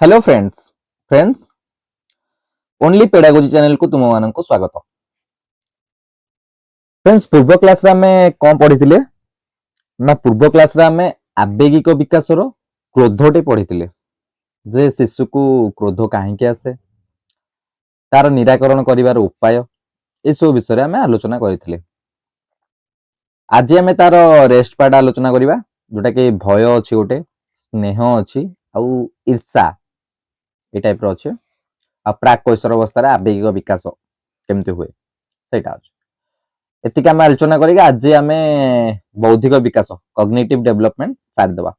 Hello friends only pedagogy channel को तुम मान को स्वागत। फ्रेंड्स पूर्व क्लास रे हमें कौन पढ़ी ना पूर्व क्लास रे हमें आवेगिक विकास रो क्रोधटे पढ़ी जे शिशु को क्रोध कहीं आसे तार निराकरण करिवार उपाय ये सब विषय में आलोचना करथिले। आज आम तार रेस्ट पार्ट आलोचना करवा जोटा कि भय अच्छी गोटे स्नेह अच्छी आउ ईर्षा ये टाइप रो अच्छे आ प्राक कैशोर अवस्था आवेगिक विकास केमती हुए सेटा एतिक आम आलोचना करिक आज आम बौद्धिक विकास कॉग्निटिव डेवलपमेंट सारी दबा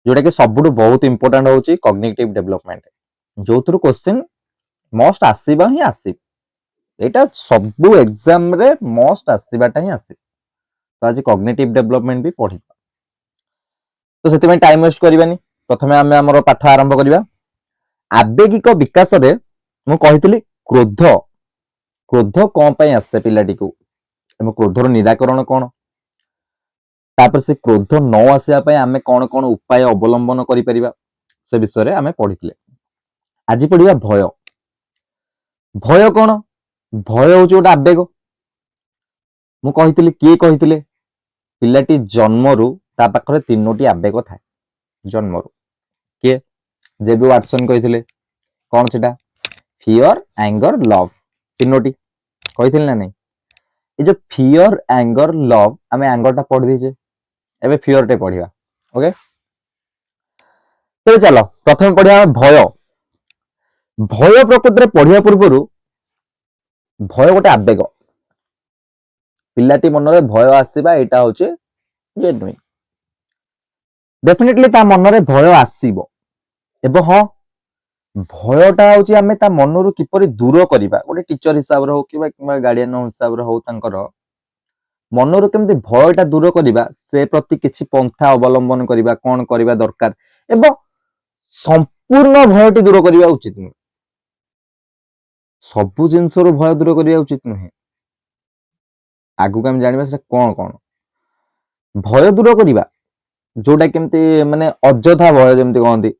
जोटा कि सबुठ बहुत इंपोर्टेंट होची कॉग्निटिव डेवलपमेंट जो थ्रू क्वेश्चन मस्ट आसीबा ही आसी एटा सबु एग्जाम रे मस्ट आसीबाटा ही आसी तो आज कॉग्निटिव डेवलपमेंट भी पढ़ी तो सेति में टाइम वेस्ट करबानी प्रथमे आम हमर पाठ आरंभ करबा। आवेगिक विकास रे मु कहितली क्रोध क्रोध कौन पाई आसे पिलाटी को एवं क्रोधर निराकरण कौन तापर से क्रोध न आसिया पाई आमे कौन कौन उपाय अवलंबन करि परिबा से विषय रे आमे पढ़ितले। आज पढ़िबा भय। भय कौन भय होची गोटे आवेग मु कहितली किए कहितले पिलाटी जन्मरु ता पाखरे तीनोटी आवेग थाए जन्मरु किए जेबी वाटसन कहितले कौन सेटा फियर एंगर लव तीनोटी कहितले ना नहीं ये जो फियर एंगर लव आमे एंगर टा पढ़ दीजे एबे फियर टे पढ़िबा ओके। तो चलो प्रथम पढ़िया भय। भय प्रकृति रे पढ़िया पूर्वरु भय गोटे आवेग पिलाटी मन रे भय आसीबा एटा होचे जे नुई डेफिनेटली ता मन रे भय आसीबो एबो हां भयटा होची आमे ता मनरु किपरि दूर करिबा गोटे टीचर हिसाब रे हो किबा गार्डियन हिसाब रे हो तांकर मनरु केमती भयटा दूर करिबा से प्रति किछि पंथा अवलंबन करिबा कोन करिबा दरकार एबो संपूर्ण भयटी दूर करिबा उचित नुहे सबु जिंसरो भय दूर करिबा उचित नुहे आगु हम जानिबा से कोन कोन भय दूर करिबा जोटा केमती माने अजथा भय जेमती कहंती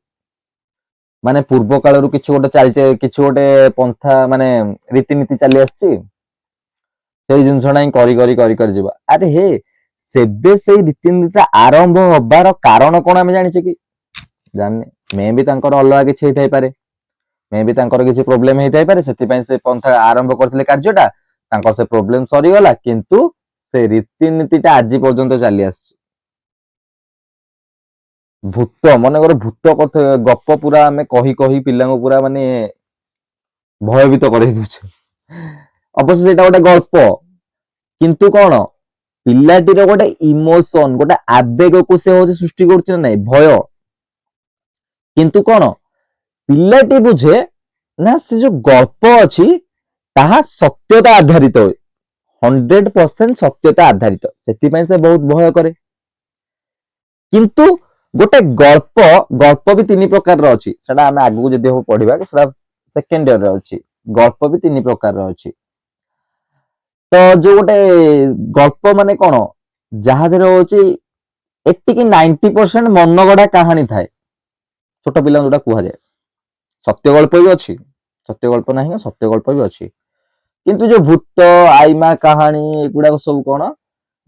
माने पूर्व काल रु किछु गोटे चलचे किछु गोटे पंथा माने रीतिनीति चली आछि से जिनसना ही करी जीवा अरे हे सेबे से रीतिनीति आरंभ होबार कारण कोन आमे जानि कि जानि मे भी तांकर अलगा किछि हेतै पारे मे भी तांकर किछि प्रॉब्लम हेतै पारे सेति पय से पंथा आरंभ करथिले कार्यटा तांकर से प्रॉब्लम सरी गला किंतु से रीतिनीतिटा आज पर्यंत चली आछि। भूत मन करे भूत कथा गप पूरा आमे कही कही पिला को पूरा माने भयभीत करे दउछ अवश्य सेटा गोटे गल्प किंतु कौन पिलाटीर गोटे इमोशन गोटे आवेग को से होचे सृष्टि करछ ना नहीं भय किंतु कौन पिलाटी बुझे ना से जो गल्प अछि ताहा सत्यता आधारित 100% सत्यता आधारित सेति पय से बहुत भय करे किंतु गोटे गल्प गल्प भी तीन प्रकार रो अछि सेटा हम आगु जदि हो पढिबा सेटा सेकंड ईयर रे अछि गल्प भी तीन प्रकार रो अछि। तो जो गोटे गल्प माने कौन जहा देर होची 80 कि 90% मनगढ़ा कहानी थाए छोट पिला जोटा कुहा जाए सत्य गल्प भी अछि सत्य गल्प नहीं सत्य गल्प भी अछि किंतु जो भूत आईमा कहानी एगुडा सब कौन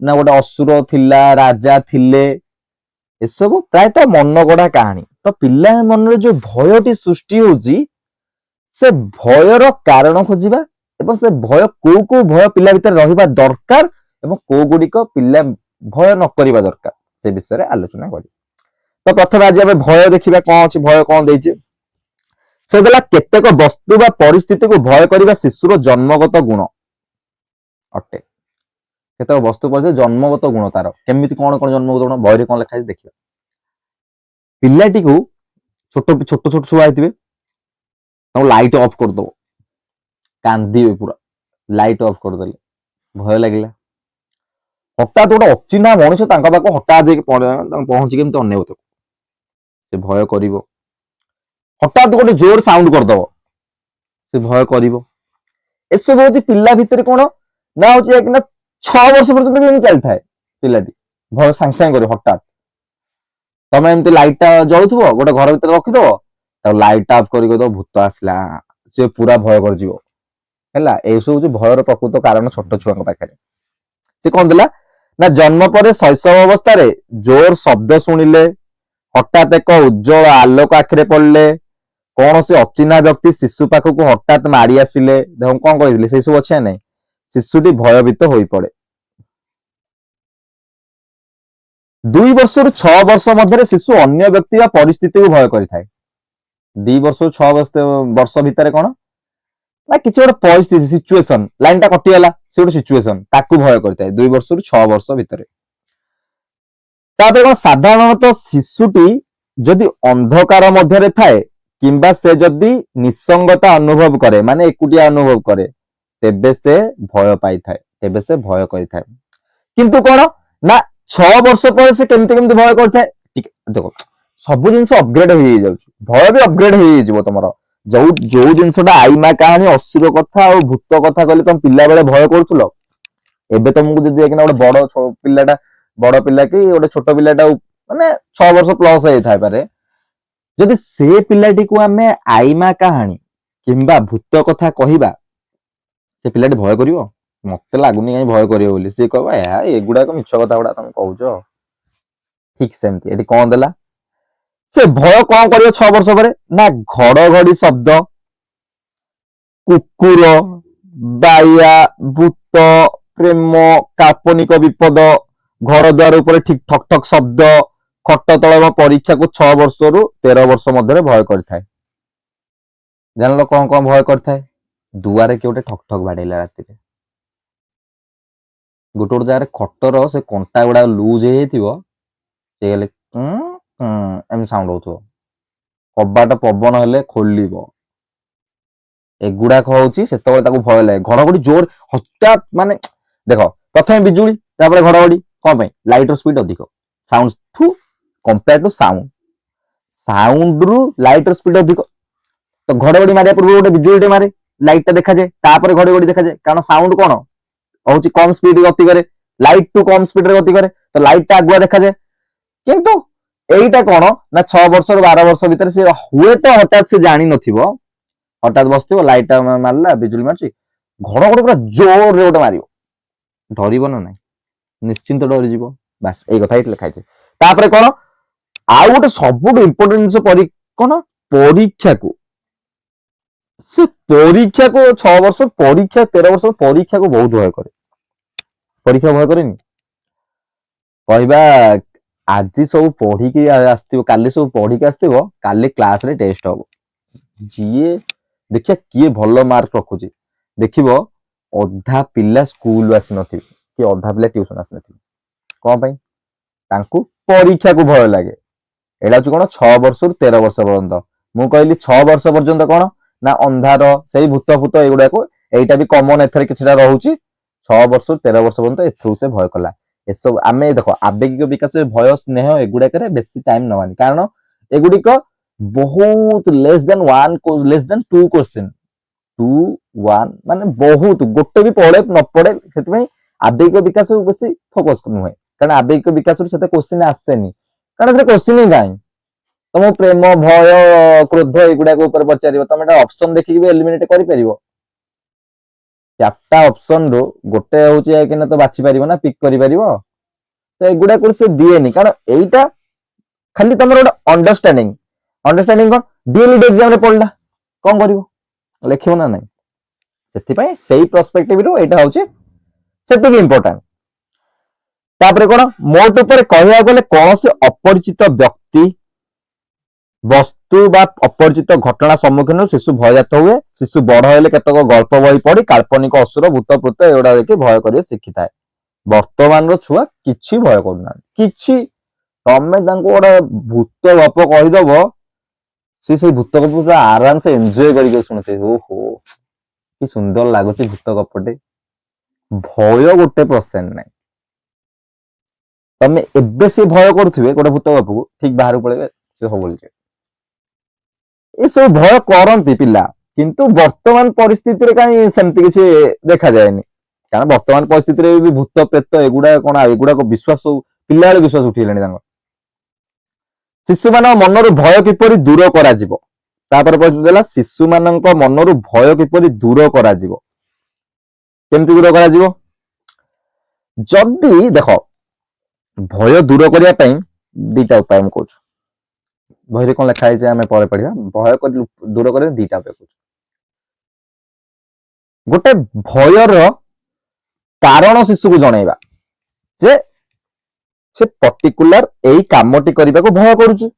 ना गोटे असुर थिला राजा थिले ए सब प्रायतः मनगढ़ा कहानी तो पिला मन रे जो भयटी सृष्टि होची से भयर कारण खोजिबा एवं से भय को भय पिला भीतर रहिबा दरकार एवं को गुडी को पिला भय न करिबा दरकार से विषय रे आलोचना करी। तो प्रथम आज हम भय देखिबा कोन अछि भय कोन देइचे से देला केतेक वस्तु बा परिस्थिति को भय करिबा शिशुर जन्मगत गुण अटे केतेक वस्तु पर जन्मगत गुण तार केमिति कोन कोन जन्मगत गुण भय रे कोन लिखा देखिबा पिलाटी को छोट छोट छोट छुआ आइतिबे तो लाइट ऑफ कर दो कांदी पूरा लाइट ऑफ कर देले भय लागिला हठात गोटे अचिन्हा मनुष्य तांका पाखो हठात पहुंची केमती अनेब से भय करिवो हठात गोटे जोर साउंड कर दबो से भय करिवो एसब होची पिला भितर कोन ना होची कि ना 6 वर्ष पर्यंत भी चलता है पिलाटी भय सांग सांग करे हठात ତମେ ଏମିତି ଲାଇଟ ଟା ଜଳୁଥିବ ଗୋଟେ ଘର ଭିତରେ ରଖିଦବ, ତାକୁ ଲାଇଟ ଟା ଅଫ୍ କରି କହିଦବ ଭୂତ ଆସିଲା, ସେ ପୁରା ଭୟ କରିଯିବ ହେଲା। ଏଇସବୁ ହଉଛି ଭୟର ପ୍ରକୃତ କାରଣ ଛୋଟ ଛୁଆଙ୍କ ପାଖରେ। ସେ କଣ ଦେଲା ନା ଜନ୍ମ ପରେ ଶୈଶବ ଅବସ୍ଥାରେ ଜୋର ଶବ୍ଦ ଶୁଣିଲେ, ହଠାତ୍ ଏକ ଉଜ୍ଜଳ ଆଲୋକ ଆଖିରେ ପଡିଲେ, କୌଣସି ଅଚିହ୍ନା ବ୍ୟକ୍ତି ଶିଶୁ ପାଖକୁ ହଠାତ୍ ମାଡି ଆସିଲେ, ଦେଖ କଣ କହିଥିଲି ସେଇ ସବୁ ଅଛି ନା ନାଇଁ, ଶିଶୁଟି ଭୟଭୀତ ହୋଇପଡେ। 2 ବର୍ଷରୁ 6 ବର୍ଷ ମଧ୍ୟରେ ଶିଶୁ ଅନ୍ୟ ବ୍ୟକ୍ତି ବା ପରିସ୍ଥିତିକୁ ଭୟ କରିଥାଏ। 2 ବର୍ଷରୁ 6 ବର୍ଷ ଭିତରେ କଣ ନା କିଛି ଗୋଟେ ପରିସ୍ଥିତି ସିଚୁଏସନ, ଲାଇନ ଟା କଟିଗଲା, ସେ ଗୋଟେ ସିଚୁଏସନ ତାକୁ ଭୟ କରିଥାଏ 2 ବର୍ଷରୁ 6 ବର୍ଷ ଭିତରେ। ତାପରେ କଣ ସାଧାରଣତଃ ଶିଶୁଟି ଯଦି ଅନ୍ଧକାର ମଧ୍ୟରେ ଥାଏ କିମ୍ବା ସେ ଯଦି ନିସଙ୍ଗତା ଅନୁଭବ କରେ ମାନେ ଏକୁଟିଆ ଅନୁଭବ କରେ, ତେବେ ସେ ଭୟ ପାଇଥାଏ, ତେବେ ସେ ଭୟ କରିଥାଏ। କିନ୍ତୁ କଣ ନା 6 ବର୍ଷ ପରେ ସେ କେମିତି କେମିତି ଭୟ କରିଥାଏ, ଦେଖ ସବୁ ଜିନିଷ ଅପଗ୍ରେଡ ହେଇଯାଉଛି, ଭୟ ବି ଅପଗ୍ରେଡ ହେଇଯିବ ତମର। ଯୋଉ ଜିନିଷଟା ଆଇମା କାହାଣୀ ଅସୁର କଥା ଆଉ ଭୂତ କଥା କହିଲେ ତମ ପିଲା ବେଳେ ଭୟ କରୁଥିଲ, ଏବେ ତମକୁ ଯଦି ଏଇନା ଗୋଟେ ପିଲାଟା ବଡ ପିଲା କି ଗୋଟେ ଛୋଟ ପିଲାଟା ମାନେ 6 ବର୍ଷ ପ୍ଲସ ହେଇଥାଇପାରେ, ଯଦି ସେ ପିଲାଟିକୁ ଆମେ ଆଇମା କାହାଣୀ କିମ୍ବା ଭୂତ କଥା କହିବା, ସେ ପିଲାଟି ଭୟ କରିବ? ମତେ ଲାଗୁନି କାହିଁ ଭୟ କରିବ ବୋଲି। ସିଏ କହିବ ଏଗୁଡାକ ମିଛ କଥା ଗୁଡା ତମେ କହୁଛ। ଠିକ ସେମିତି ଏଠି କଣ ଦେଲା, ସେ ଭୟ କଣ କରିବ 6 ବର୍ଷ ପରେ ନା ଘଡଘଡି ଶବ୍ଦ, କୁକୁର, ବାୟା, ଭୂତ, ପ୍ରେମ, କାଳ୍ପନିକ ବିପଦ, ଘର ଦ୍ୱାର ଉପରେ ଠିକ ଠକ୍ ଠକ୍ ଶବ୍ଦ, ଖଟ ତଳ ପରୀକ୍ଷାକୁ 6 ବର୍ଷରୁ 13 ବର୍ଷ ମଧ୍ୟରେ ଭୟ କରିଥାଏ। ଜାଣିଲ କଣ କଣ ଭୟ କରିଥାଏ? ଦୁଆରେ କିଏ ଗୋଟେ ଠକ୍ ଠକ୍ ବାଡେଇଲା ରାତିରେ, ଗୋଟେ ଗୋଟେ ଜାଗାରେ ଖଟର ସେ କଣ୍ଟା ଗୁଡା ଲୁଜ ହେଇଯାଇଥିବ, ସେ ହେଲେ ଏମିତି ସାଉଣ୍ଡ ହଉଥିବ, କବାଟ ପବନ ହେଲେ ଖୋଲିବ, ଏଗୁଡାକ ହଉଛି ସେତେବେଳେ ତାକୁ ଭୟ ଲାଗେ। ଘଡଘଡି ଜୋର ହଠାତ୍ ମାନେ ଦେଖ ପ୍ରଥମେ ବିଜୁଳି ତାପରେ ଘଡଘଡି, କଣ ପାଇଁ? ଲାଇଟ ର ସ୍ପିଡ ଅଧିକ, ସାଉଣ୍ଡ କମ୍ପେୟାର ଟୁ ସାଉଣ୍ଡ ରୁ ଲାଇଟ ର ସ୍ପିଡ ଅଧିକ, ତ ଘଡଘଡି ମାରିବା ପୂର୍ବରୁ ଗୋଟେ ବିଜୁଳିଟେ ମାରେ, ଲାଇଟ ଟା ଦେଖାଯାଏ, ତାପରେ ଘଡଘଡି ଦେଖାଯାଏ, କାରଣ ସାଉଣ୍ଡ କଣ ହଉଛି କମ ସ୍ପିଡ ଗତି କରେ, ଲାଇଟ ଟୁ କମ ସ୍ପିଡରେ ଗତି କରେ, ତ ଲାଇଟ ଟା ଆଗୁଆ ଦେଖାଯାଏ। କିନ୍ତୁ ଏଇଟା କଣ ନା 6 ବର୍ଷରୁ 12 ବର୍ଷ ଭିତରେ ସେ ହୁଏତ ହଠାତ୍ ସେ ଜାଣିନଥିବ, ହଠାତ୍ ବସିଥିବ ଲାଇଟ ଟା ମାରିଲା, ବିଜୁଳି ମାରୁଛି, ଘଡଘଡି ପୁରା ଜୋରରେ ଗୋଟେ ମାରିବ, ଡରିବ ନା ନାଇଁ? ନିଶ୍ଚିନ୍ତ ଡରିଯିବ। ବାସ୍ ଏଇ କଥା ଏଇଠି ଲେଖା ହେଇଛି। ତାପରେ କଣ ଆଉ ଗୋଟେ ସବୁଠୁ ଇମ୍ପୋର୍ଟାଣ୍ଟ ଜିନିଷ, କଣ ପରୀକ୍ଷାକୁ, ସେ ପରୀକ୍ଷାକୁ 6 ବର୍ଷ ପରୀକ୍ଷା 13 ବର୍ଷ ପରୀକ୍ଷାକୁ ବହୁତ ଭୟ କରେ। ପରୀକ୍ଷା ଭୟ କରେନି? କହିବା ଆଜି ସବୁ ପଢିକି ଆସିଥିବ, କାଲି ସବୁ ପଢିକି ଆସିଥିବ, କାଲି କ୍ଲାସରେ ଟେଷ୍ଟ ହବ, ଯିଏ ଦେଖିବା କିଏ ଭଲ ମାର୍କ ରଖୁଛି, ଦେଖିବ ଅଧା ପିଲା ସ୍କୁଲ ଆସିନଥିବେ କି ଅଧା ପିଲା ଟ୍ୟୁସନ ଆସିନଥିବେ। କଣ ପାଇଁ? ତାଙ୍କୁ ପରୀକ୍ଷାକୁ ଭୟ ଲାଗେ। ଏଇଟା ହଉଛି କଣ 6 ବର୍ଷରୁ 13 ବର୍ଷ ପର୍ଯ୍ୟନ୍ତ। ମୁଁ କହିଲି 6 ବର୍ଷ ପର୍ଯ୍ୟନ୍ତ କଣ ନା ଅନ୍ଧାର, ସେଇ ଭୂତ ଫୂତ ଏଇଗୁଡାକୁ, ଏଇଟା ବି କମନ ଏଥିରେ କିଛିଟା ରହୁଛି। 6 ବର୍ଷରୁ 13 ବର୍ଷ ପର୍ଯ୍ୟନ୍ତ ଏଥିରୁ ସେ ଭୟ କଲା। ଏସବୁ ଆମେ ଦେଖ ଆବେଗିକ ବିକାଶରେ ଭୟ ସ୍ନେହ ଏଗୁଡାକରେ ବେଶୀ ଟାଇମ ନବାନି, କାରଣ ଏଗୁଡିକ ବହୁତ ଲେସ୍ ଦେନ୍ 2 କୋଶ୍ଚିନ୍, 2 1 ମାନେ ବହୁତ ଗୋଟେ ବି ପଡେ ନ ପଡେ, ସେଥିପାଇଁ ଆବେଗିକ ବିକାଶ ବେଶୀ ଫୋକସ ନୁହେଁ, କାରଣ ଆବେଗିକ ବିକାଶରୁ ସେତେ କୋଶ୍ଚିନ୍ ଆସେନି, କାରଣ ସେଥିରେ କୋଶ୍ଚିନ୍ ହିଁ କାହିଁ। ତମ ପ୍ରେମ, ଭୟ, କ୍ରୋଧ ଏଗୁଡାକ ଉପରେ ପଚାରିବ, ତମେ ଏଟା ଅପସନ ଦେଖିକି ବି ଏଲିମିନେଟ କରିପାରିବ। 4ଟା ଅପସନ ରୁ ଗୋଟେ ହଉଛି କିନା ତ ବାଛି ପାରିବ ନା, ପିକ୍ କରିପାରିବ, ତ ଏଗୁଡାକୁ ସେ ଦିଏନି, କାରଣ ଏଇଟା ଖାଲି ତମର ଗୋଟେ ଅଣ୍ଡରଷ୍ଟାଣ୍ଡିଂ କଣ ଡିଏଲଇଡି ଏକ୍ସାମ ରେ ପଡିଲା କଣ କରିବ, ଲେଖିବ ନା ନାଇଁ? ସେଥିପାଇଁ ସେଇ ପ୍ରସ୍ପେକ୍ଟିଭରୁ ଏଇଟା ହଉଛି ସେତିକି ଇମ୍ପୋର୍ଟାଣ୍ଟ। ତାପରେ କଣ ମୋଟ ଉପରେ କହିବାକୁ ଗଲେ କୌଣସି ଅପରିଚିତ ବ୍ୟକ୍ତି, ବସ୍ତୁ ବା ଅପରିଚିତ ଘଟଣା ସମ୍ମୁଖୀନ ଶିଶୁ ଭୟଜାତ ହୁଏ। ଶିଶୁ ବଡ ହେଲେ କେତେକ ଗଳ୍ପ ବହି ପଢି କାଳ୍ପନିକ ଅସୁର, ଭୂତ ପ୍ରେତ ଏଗୁଡା ଦେଖି ଭୟ କରିବା ଶିଖିଥାଏ। ବର୍ତ୍ତମାନର ଛୁଆ କିଛି ଭୟ କରୁନାହାନ୍ତି, କିଛି। ତମେ ତାଙ୍କୁ ଗୋଟେ ଭୂତ ଗପ କହିଦବ, ସେ ସେଇ ଭୂତ ଗପ ପୁରା ଆରାମସେ ଏନ୍ଜୟ କରିକି ଶୁଣୁଥିବେ। ଓହୋ କି ସୁନ୍ଦର ଲାଗୁଛି ଭୂତ ଗପଟେ, ଭୟ ଗୋଟେ ପର୍ସେଣ୍ଟ ନାହିଁ। ତମେ ଏବେ ସେ ଭୟ କରୁଥିବେ ଗୋଟେ ଭୂତ ଗପକୁ, ଠିକ ବାହାରକୁ ପଳେଇବେ ସେ ସବୁ ଭୁଲିଯିବେ। ଏସବୁ ଭୟ କରନ୍ତି ପିଲା, କିନ୍ତୁ ବର୍ତ୍ତମାନ ପରିସ୍ଥିତିରେ କାହିଁ ସେମିତି କିଛି ଦେଖାଯାଏନି, କାରଣ ବର୍ତ୍ତମାନ ପରିସ୍ଥିତିରେ ବି ଭୂତ ପ୍ରେତ ଏଗୁଡା କଣ, ଏଗୁଡାକ ବିଶ୍ୱାସ ସବୁ ପିଲାବେଳେ ବିଶ୍ୱାସ ଉଠିଗଲାଣି ତାଙ୍କର। शिशु मान मनरु भय किपरि दूर कराजिबो तापर प्रश्न देला शिशु मानक मनरु भय किपरि दूर कराजिबो केमति दूर कराजिबो जदि देख भय दूर करिया पई दीटा उपाय हम कहूँ बहिरे कौन लिखा है आम पर पढ़ा भय दूर कर दीटा उपाय कहूँ गोटे भयर कारण शिशु को जनइबा जे से पर्टिकुलर एई कामटी करने को भय करुची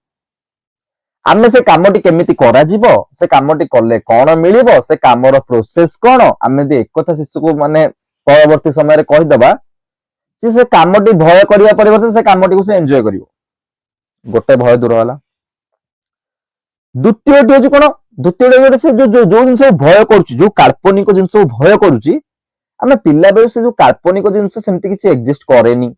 आमे से कामटी केमिति करा जीवो से कामटी कले कौन मिलिबो से कामर प्रोसेस कौन आमे दे एक कथा शिशु को माने परवर्ती समय रे कहि दबा से कामटी भय करिया परिवर्ते से कामटी को से एन्जॉय करिवो गोटे भय दूर होला द्वितीयटी होची कोन द्वितीय से जो जो जो जिंस भय करूची जो काल्पनिक जिंस भय करूची आमे पिल्ला बेले से जो काल्पनिक जिंस सेमति किछि एग्जिस्ट करेनी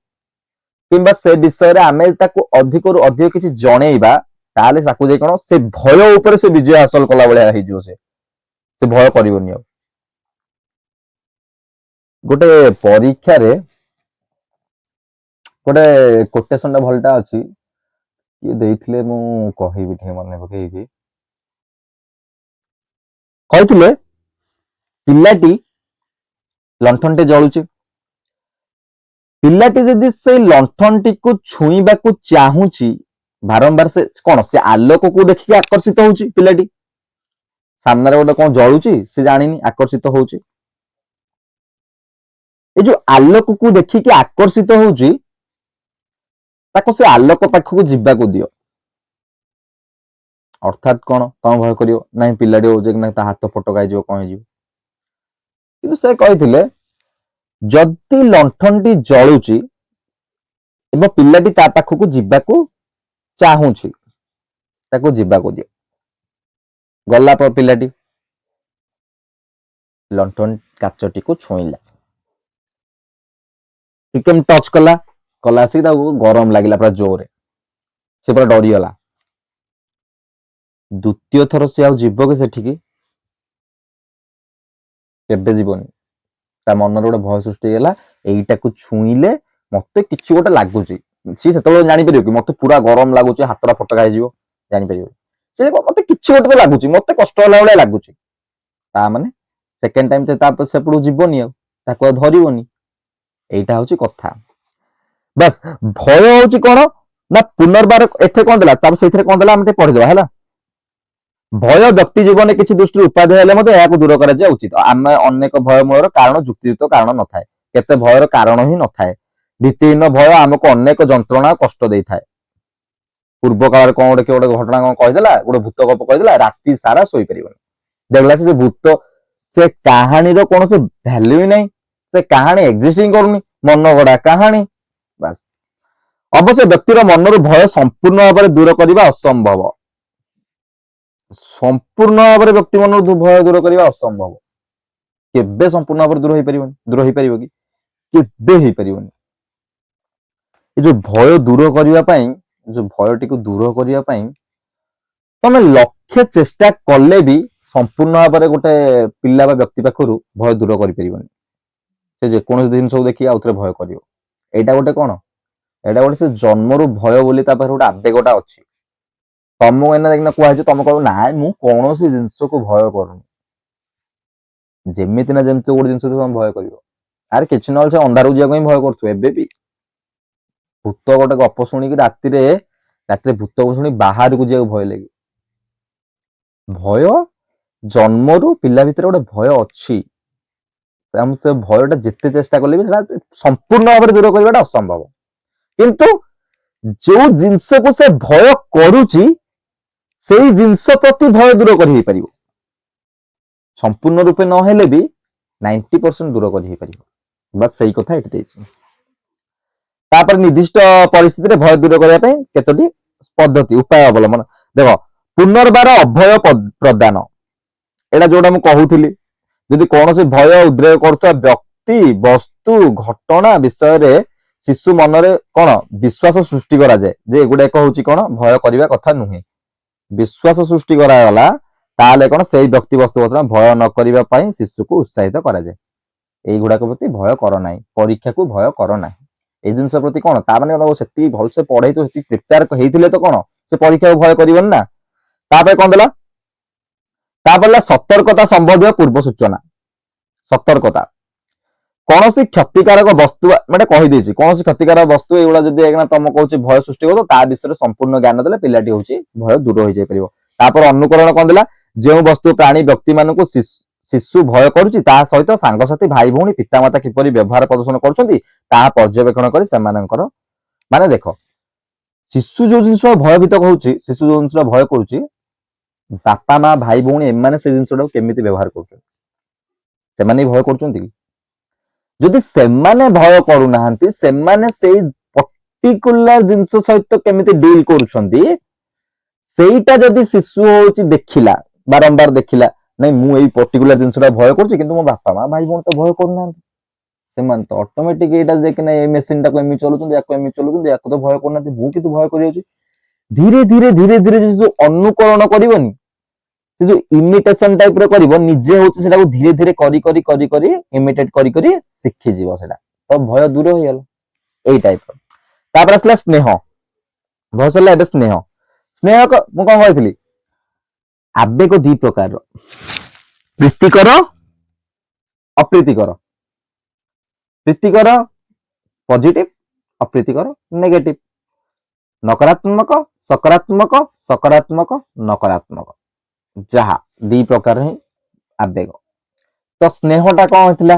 किंबा से विषय रे आमे ताको अधिक रु अधिक किछि जणेइबा ताले साकु जे कोन से भय ऊपर से विजय हासिल कला बळे हे जो से भय करिवोनी गोटे परीक्षा रे गोटे कोटेशन भलटा अछि ये देइथिले मु कहिबि ठे मने पकेइबि कहिथिले पिल्लाटी लंठनटे जळुची पिल्लाटी जदि से लंठनटी को छुईबा को चाहूची बारंबार से कौन से आलोक को देखिए आकर्षित होउची पिल्लाटी सामने रे गोटे कौन जळुची से जानिनी आकर्षित होउची ए जो आलोक को देखिए आकर्षित होउची ताको से आलोक पाख को जिबा को दियो अर्थात कौन कौन भय करियो नहीं पिल्लाटी होजे कि ता हाथ फटकाई जिवो कहि जिवो किंतु से कहिथिले जदि लंठनटी जळुची एबो पिल्लाटी ता पाख को जिबा को चाहूची ताको जिबा को दियो गल्ला पर पिल्लाटी लंठन काचटी को छुईला टिकेम टच कला कला से ताको गरम लागिला पूरा जोरे से पूरा डरी गला द्वितीय थर से आउ जीव के सेठिकी केबे जीवनी ता मन रे गोटे भय सृष्टि होला एईटा को छुईले मते किछि गोटे लागुची सी सेतबे जानि परियो कि मते पूरा गरम लागुची हातरा फटका जिवो जानि परियो से मते किछि गोटे लागुची मते कष्ट होला बळे लागुची ता माने सेकंड टाइम ते ता सेपडू जीवनी आ ताको धरिवनी एईटा होची कथा बस भय होची कोन ना पुनर्बार एथे कोन देला तब सेथरे कोन देला हमते पढि देबा हैला भय व्यक्ति जीवन में किसी दृष्टि उपाधि हेले दूर करा उचित आम अनेक भय मूलर कारण जुक्तियुक्त कारण न थाए केते भयर कारण ही न थाए भित्तिहीन भय आमको अनेक जंत्रणा कष्ट दे थाए पूर्व काल कौन गोटे गोटे घटना कौन कहीदेला गोटे भूत गप कहीदेला राति सारा शोई परिबनी देखला से भूत से कहानी कौन से भैल्यू ही नहीं से कहानी एक्जिस्टिंग करूनी मन गड़ा कहानी बस अवश्य व्यक्तिर मनर भय संपूर्ण भाव में दूर करने असंभव संपूर्ण भाव में व्यक्ति मन भय दूर करने असंभव केबे संपूर्ण भाव दूर हो पारिबनी दूर हो पारिबो कि केबे हो पारिबनी ये जो भय दूर करने पाई जो भयटी को दूर करने पाई तमे लक्ष्य चेष्टा कले भी संपूर्ण भाव में गोटे पिला बा व्यक्ति पाखरु भय दूर करि परिबनी से जे कोन जिंस देखि आउथरे भय करियो एटा गोटे कोन एटा गोटे से जन्मरु भय बोली ता पाखरु गोटे आवेगटा अछि तमो एना देखना कुआ जे तम कहू ना मु कोनोसी जिंस को भय करूनी जेमिति ना जेमिति गोटे जिंस तम भय करियो आरे किछ न से अंधारु जिया भय करथु एबे भी भूत गोटे गप शुणी कि रातिरे भूत गप शुणी बाहर को जिया भय लगे भय जन्मरु पिला भितर गोटे भय अछि हम से भयटा जिते चेष्टा कले भी संपूर्ण भाव में दूर करवाटा असंभव किंतु जो जिंस को से भय करूची सेही जिंस प्रति भय दूर कर ही परिबो संपूर्ण रूपे न हेले भी 90% दूर कर ही परिबो बस सही कथा एठी देछि तापर निर्दिष्ट परिस्थिति रे भय दूर करबा पई केतोटी पद्धति उपाय अवलंबन देखो पुनर्बार अभय प्रदान एटा जोडा मु कहूथिली यदि कौन से भय उद्रेक करथुवा व्यक्ति वस्तु घटना विषय रे शिशु मन रे कोन विश्वास सृष्टि करा जाय जे एगुडा एक होची कोन भय करबा कथा नुहे विश्वास सृष्टि करा गला ताले कोन सेही व्यक्ति वस्तु घटना भय न करबा पई शिशु को उत्साहित करा जाय एई गुडा को प्रति भय कर नाही परीक्षा को भय कर नाही ए जिंस प्रति कोन ता माने सेती भल से पढाई तो सेती प्रिपेयर हेइथिले तो कोन ସେ ପରୀକ୍ଷାକୁ ଭୟ କରିବନି ନା। ତାପରେ କଣ ଦେଲା, ତାପରେ ହେଲା ସତର୍କତା ସମ୍ବନ୍ଧୀୟ ପୂର୍ବ ସୂଚନା। ସତର୍କତା, କୌଣସି କ୍ଷତିକାରକ ବସ୍ତୁ ମାନେ କହିଦେଇଛି, କୌଣସି କ୍ଷତିକାରକ ବସ୍ତୁ ଏଇଗୁଡା ଯଦି ଏଇନା ତମ କହୁଛି ଭୟ ସୃଷ୍ଟି କରୁଥିବ, ତା ବିଷୟରେ ସମ୍ପୂର୍ଣ୍ଣ ଜ୍ଞାନ ଦେଲେ ପିଲାଟି ହଉଛି ଭୟ ଦୂର ହେଇଯାଇ ପାରିବ। ତାପରେ ଅନୁକରଣ କଣ ଦେଲା, ଯେଉଁ ବସ୍ତୁ ପ୍ରାଣୀ ବ୍ୟକ୍ତି ମାନଙ୍କୁ ଶିଶୁ ଭୟ କରୁଛି ତାହା ସହିତ ସାଙ୍ଗସାଥି ଭାଇ ଭଉଣୀ ପିତାମାତା କିପରି ବ୍ୟବହାର ପ୍ରଦର୍ଶନ କରୁଛନ୍ତି ତାହା ପର୍ଯ୍ୟବେକ୍ଷଣ କରି ସେମାନଙ୍କର ମାନେ ଦେଖ, ଶିଶୁ ଯୋଉ ଜିନିଷ ଭୟଭୀତ ହଉଛି, ଶିଶୁ ଯୋଉ ଜିନିଷ ଭୟ କରୁଛି, ବାପା ମା ଭାଇ ଭଉଣୀ ଏମାନେ ସେ ଜିନିଷଟାକୁ କେମିତି ବ୍ୟବହାର କରୁଛନ୍ତି, ସେମାନେ ଭୟ କରୁଛନ୍ତି କି? ଯଦି ସେମାନେ ଭୟ କରୁନାହାନ୍ତି, ସେମାନେ ସେଇ ପର୍ଟିକୁଲାର ଜିନିଷ ସହିତ କେମିତି ଡିଲ୍ କରୁଛନ୍ତି, ସେଇଟା ଯଦି ଶିଶୁ ହଉଛି ଦେଖିଲା, ବାରମ୍ବାର ଦେଖିଲା, ନାଇଁ ମୁଁ ଏଇ ପର୍ଟିକୁଲାର ଜିନିଷଟା ଭୟ କରୁଛି କିନ୍ତୁ ମୋ ବାପା ମା ଭାଇ ଭଉଣୀ ତ ଭୟ କରୁନାହାନ୍ତି, ସେମାନେ ତ ଅଟୋମେଟିକ ଏଇଟା ଦେଖିନା ଏଇ ମେସିନଟାକୁ ଏମିତି ଚଲଉଛନ୍ତି, ୟାକୁ ଏମିତି ଚଲଉଛନ୍ତି, ୟାକୁ ତ ଭୟ କରୁନାହାନ୍ତି, ମୁଁ କିନ୍ତୁ ଭୟ କରିଯାଉଛି। ଧୀରେ ଧୀରେ ଧୀରେ ଧୀରେ ଯୋଉ ଅନୁକରଣ କରିବନି, ସେ ଯୋଉ ଇମିଟେସନ ଟାଇପ ର କରିବ, ନିଜେ ହଉଛି ସେଟାକୁ ଧୀରେ ଧୀରେ କରି କରି କରି କରି ଇମିଟେଟ କରି କରି ଶିଖିଯିବ, ସେଟା ତ ଭୟ ଦୂର ହେଇଗଲା ଏଇ ଟାଇପ ର। ତାପରେ ଆସିଲା ସ୍ନେହ, ଭୟ ସରିଲା, ଏବେ ସ୍ନେହ। ସ୍ନେହ ମୁଁ କଣ କହିଥିଲି, ଆବେଗ ଦି ପ୍ରକାରର, ପ୍ରୀତିକର ଅପ୍ରୀତିକର। ପ୍ରୀତିକର ପଜିଟିଭ, ଅପ୍ରୀତିକର ନେଗେଟିଭ, ନକାରାତ୍ମକ ସକାରାତ୍ମକ, ସକାରାତ୍ମକ ନକାରାତ୍ମକ, ଯାହା ଦି ପ୍ରକାର ହିଁ ଆବେଗ। ତ ସ୍ନେହଟା କଣ ହେଇଥିଲା,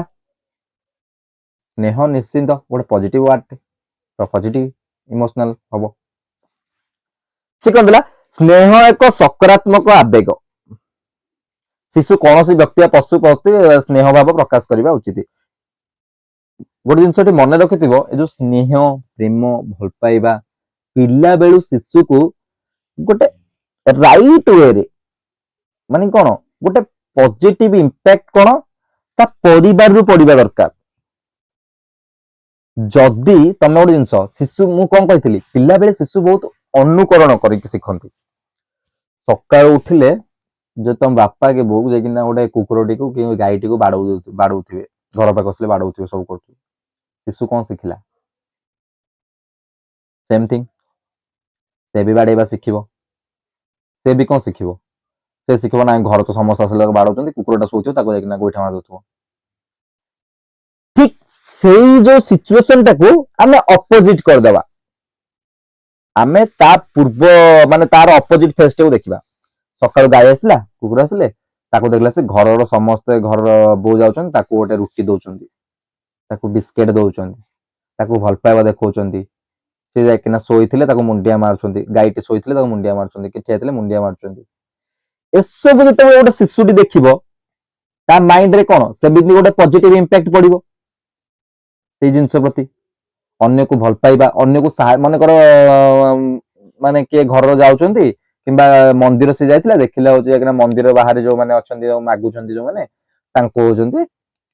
ସ୍ନେହ ନିଶ୍ଚିନ୍ତ ଗୋଟେ ପଜିଟିଭ ୱାର୍ଡ, ପଜିଟିଭ ଇମୋସନାଲ ହବ। ସେ କଣ ଥିଲା, ସ୍ନେହ ଏକ ସକାରାତ୍ମକ ଆବେଗ, ଶିଶୁ କୌଣସି ବ୍ୟକ୍ତି ପଶୁ ପ୍ରତି ସ୍ନେହ ଭାବ ପ୍ରକାଶ କରିବା ଉଚିତ। ଗୋଟେ ଜିନିଷଟି ମନେ ରଖିଥିବ, ଏ ଯୋଉ ସ୍ନେହ ପ୍ରେମ ଭଲ ପାଇବା ପିଲା ବେଳୁ ଶିଶୁକୁ ଗୋଟେ ରାଇଟ ୱେରେ, ମାନେ କଣ ଗୋଟେ ପଜିଟିଭ ଇମ୍ପାକ୍ଟ କଣ ତା ପରିବାରରୁ ପଡିବା ଦରକାର। ଯଦି ତମେ ଗୋଟେ ଜିନିଷ ଶିଶୁ, ମୁଁ କଣ କହିଥିଲି ପିଲାବେଳେ ଶିଶୁ ବହୁତ ଅନୁକରଣ କରିକି ଶିଖନ୍ତି। ସକାଳୁ ଉଠିଲେ ଯଦି ତମ ବାପା କି ବୋଉ ଯାଇକିନା ଗୋଟେ କୁକୁରଟିକୁ କି ଗାଈଟିକୁ ବାଡଉଥିବେ, ଘର ପାଖ ଆସିଲେ ବାଡଉଥିବେ, ସବୁ କରୁଥିବେ, ଶିଶୁ କଣ ଶିଖିଲା, ସେମ୍ ଥିଙ୍ଗ ସେ ବି ବାଡେଇବା ଶିଖିବ। ସେ ବି କଣ ଶିଖିବ, ସେ ଶିଖିବ ନା ଘର ତ ସମସ୍ତେ ଆସିଲେ ବାଡଉଛନ୍ତି, କୁକୁରଟା ଶୋଇଥିବ ତାକୁ ଯାଇକିନା ଗୋଇଠା ମାରି ଦଉଥିବ। ଠିକ ସେଇ ଯୋଉ ସିଚୁଏସନ ଟାକୁ ଆମେ ଅପୋଜିଟ କରିଦେବା, ଆମେ ତା ପୂର୍ବ ମାନେ ତାର ଅପୋଜିଟ ଫେସ୍ ଟାକୁ ଦେଖିବା। ସକାଳୁ ଗାଈ ଆସିଲା, କୁକୁର ଆସିଲେ, ତାକୁ ଦେଖିଲା ସେ ଘରର ସମସ୍ତେ, ଘରର ବୋଉ ଯାଉଛନ୍ତି ତାକୁ ଗୋଟେ ରୁଟି ଦଉଛନ୍ତି, ତାକୁ ବିସ୍କେଟ ଦଉଛନ୍ତି, ତାକୁ ଭଲ ପାଇବା ଦେଖଉଛନ୍ତି, ସେ ଯାଇକିନା ଶୋଇଥିଲେ ତାକୁ ମୁଣ୍ଡିଆ ମାରୁଛନ୍ତି, ଗାଈଟି ଶୋଇଥିଲେ ତାକୁ ମୁଣ୍ଡିଆ ମାରୁଛନ୍ତି, କି ଠିଆ ହେଇଥିଲେ ମୁଣ୍ଡିଆ ମାରୁଛନ୍ତି। ଏସବୁ ଯେତେବେଳେ ଗୋଟେ ଶିଶୁଟି ଦେଖିବ, ତା ମାଇଣ୍ଡରେ କଣ ସେମିତି ଗୋଟେ ପଜିଟିଭ ଇମ୍ପାକ୍ଟ ପଡିବ ସେଇ ଜିନିଷ ପ୍ରତି। ଅନ୍ୟକୁ ଭଲ ପାଇବା, ଅନ୍ୟକୁ ମନେକର ମାନେ କିଏ ଘରର ଯାଉଛନ୍ତି କିମ୍ବା ମନ୍ଦିର ସେ ଯାଇଥିଲା, ଦେଖିଲା ହଉଛି ମନ୍ଦିର ବାହାରେ ଯୋଉମାନେ ଅଛନ୍ତି, ମାଗୁଛନ୍ତି ଯୋଉମାନେ, ତାଙ୍କୁ ହଉଛନ୍ତି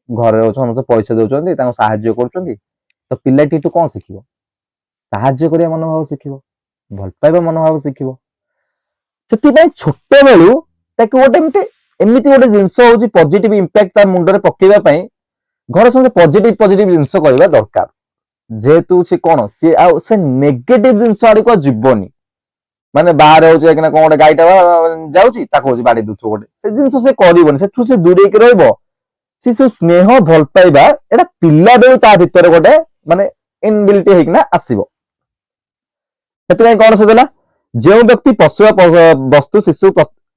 ଘରେ ସମସ୍ତେ ପଇସା ଦଉଛନ୍ତି, ତାଙ୍କୁ ସାହାଯ୍ୟ କରୁଛନ୍ତି। ତ ପିଲାଟି ଏଠୁ କଣ ଶିଖିବ, ସାହାଯ୍ୟ କରିବା ମନୋଭାବ ଶିଖିବ, ଭଲ ପାଇବା ମନୋଭାବ ଶିଖିବ। ସେଥିପାଇଁ ଛୋଟ ବେଳୁ ତାକୁ ଗୋଟେ ଏମିତି ଗୋଟେ ଜିନିଷ ହଉଛି ପଜିଟିଭ ଇମ୍ପାକ୍ଟ ତା ମୁଣ୍ଡରେ ପକେଇବା ପାଇଁ ଘରେ ସମସ୍ତେ ପଜିଟିଭ ପଜିଟିଭ ଜିନିଷ କହିବା ଦରକାର। ଯେହେତୁ ସେ କଣ, ସିଏ ଆଉ ସେ ନେଗେଟିଭ ଜିନିଷ ଆଡକୁ ଯିବନି। ମାନେ ବାହାରେ ହଉଛି କଣ ଗୋଟେ ଗାଈଟା ଯାଉଛି, ତାକୁ ହଉଛି ବାଡେଇ ଦଉଥିବ ଗୋଟେ, ସେ ଜିନିଷ ସେ କରିବନି, ସେଠୁ ସେ ଦୂରେଇକି ରହିବ। ସେ ସବୁ ସ୍ନେହ ଭଲ ପାଇବା ଏଇଟା ପିଲା ବେଳୁ ତା ଭିତରେ ଗୋଟେ ମାନେ ଇନବିଲ୍ଟ ହେଇକିନା ଆସିବ। ସେଥିପାଇଁ କଣ ସେ ଦେଲା, ଯେଉଁ ବ୍ୟକ୍ତି ପଶୁ ବସ୍ତୁ ଶିଶୁ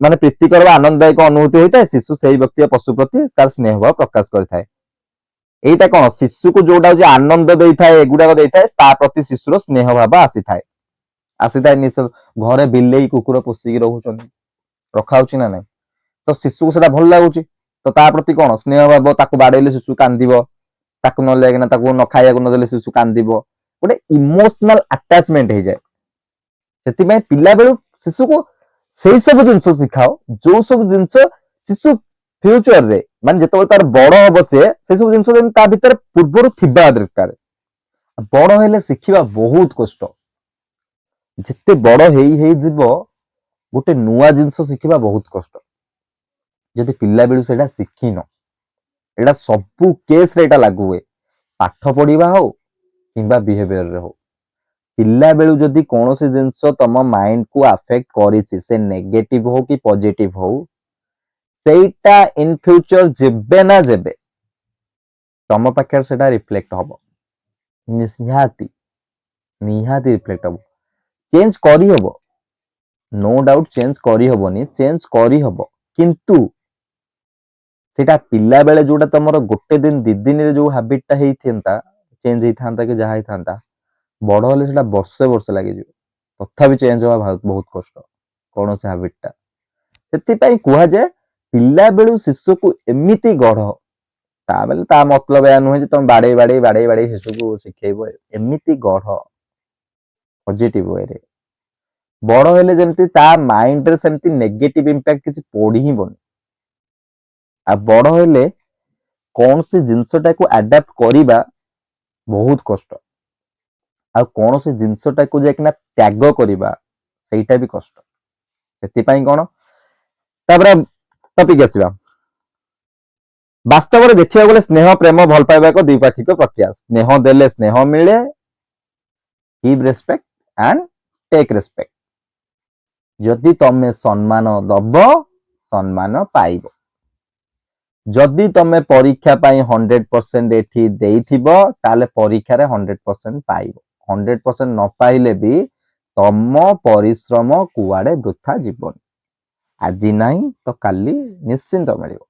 ମାନେ ପ୍ରୀତିକର ବା ଆନନ୍ଦଦାୟକ ଅନୁଭୂତି ହୋଇଥାଏ, ଶିଶୁ ସେହି ବ୍ୟକ୍ତି ପଶୁ ପ୍ରତି ତାର ସ୍ନେହ ଭାବ ପ୍ରକାଶ କରିଥାଏ। ଏଇଟା କଣ, ଶିଶୁକୁ ଯୋଉଟା ହଉଛି ଆନନ୍ଦ ଦେଇଥାଏ, ଏଗୁଡାକ ଦେଇଥାଏ, ତା ପ୍ରତି ଶିଶୁର ସ୍ନେହ ଭାବ ଆସିଥାଏ। ଘରେ ବିଲେଇ କୁକୁର ପୋଷିକି ରହୁଛନ୍ତି, ରଖାହଉଛି ନା ନାଇଁ, ତ ଶିଶୁକୁ ସେଟା ଭଲ ଲାଗୁଛି, ତ ତା ପ୍ରତି କଣ ସ୍ନେହ ଭାବ, ତାକୁ ବାଡେଇଲେ ଶିଶୁ କାନ୍ଦିବ, ତାକୁ ନହେଲେ ତାକୁ ନ ଖାଇବାକୁ ନଦେଲେ ଶିଶୁ କାନ୍ଦିବ, ଗୋଟେ ଇମୋସନାଲ ଆଟାଚମେଣ୍ଟ ହେଇଯାଏ। ସେଥିପାଇଁ ପିଲା ବେଳୁ ଶିଶୁକୁ ସେଇ ସବୁ ଜିନିଷ ଶିଖାଅ, ଯୋଉ ସବୁ ଜିନିଷ ଶିଶୁ ଫ୍ୟୁଚରରେ ମାନେ ଯେତେବେଳେ ତାର ବଡ ହବ, ସେ ସବୁ ଜିନିଷ ତା ଭିତରେ ପୂର୍ବରୁ ଥିବା ଦରକାର। ବଡ ହେଲେ ଶିଖିବା ବହୁତ କଷ୍ଟ। ଯେତେ ବଡ ହେଇଯିବ, ଗୋଟେ ନୂଆ ଜିନିଷ ଶିଖିବା ବହୁତ କଷ୍ଟ ଯଦି ପିଲା ବେଳୁ ସେଇଟା ଶିଖିନ। ଏଇଟା ସବୁ କେସରେ ଏଇଟା ଲାଗୁ ହୁଏ, ପାଠ ପଢିବା ହଉ କିମ୍ବା ବିହେଭିୟରରେ ହଉ। पिला बेलू जदि कौन सी जिनस तम माइंड को अफेक्ट करिछि से नेगेटिव हो कि पॉजिटिव हो सेटा इन फ्यूचर जेबे ना जेबे तम पाखे सेटा रिफ्लेक्ट हबो निहाती निहाती रिफ्लेक्ट हबो चेंज करी हबो नो डाउट चेंज करी हबोनी चेंज करी हबो किंतु सेटा पिला बेले जोटा तमरो गोटे दिन दी दिन रे जो हैबिटटा हेइथेंता चेंज हेइथांता कि जहा हेइथांता बड़ होले सेटा वर्षे वर्षे लागि जिवो तथापि चेंज होवा बहुत कष्ट कौन से हैबिटटा सेति कुहा जाए पिला बेलू शिशु को एमिति गढ़ ता बेले ता मतलब या नुहे जे तुम बाड़े बाड़े बाड़े बाड़े शिशु को शिखेइबो एमिति गढ़ पॉजिटिव वे रे बड़ हेले जेमति ता माइंड रे सेमति नेगेटिव इंपैक्ट किछि पड़ी ही बन आ बड़ हेले कौन सी जिनसटा को अडैप्ट करिबा बहुत कष्ट आ कौन सी जिनसटा को जेकना त्याग करिबा सेटा भी कष्ट सेति पई कोन तापर टॉपिक आसीबा वास्तव में देखिया गले स्नेह प्रेम भल पाइबा को द्विपाक्षिक प्रक्रिया स्नेह देले स्नेह मिले give respect and take respect जदि तमे सम्मान दब सम्मान पाइब जदि तमे परीक्षा पाई 100% एठी देइथिबो ताले परीक्षा रे 100% पाइब 100% न पाइले भी तम परिश्रम कुआडे वृथा जीवन आज नहीं तो काली निश्चिंत मिलिबो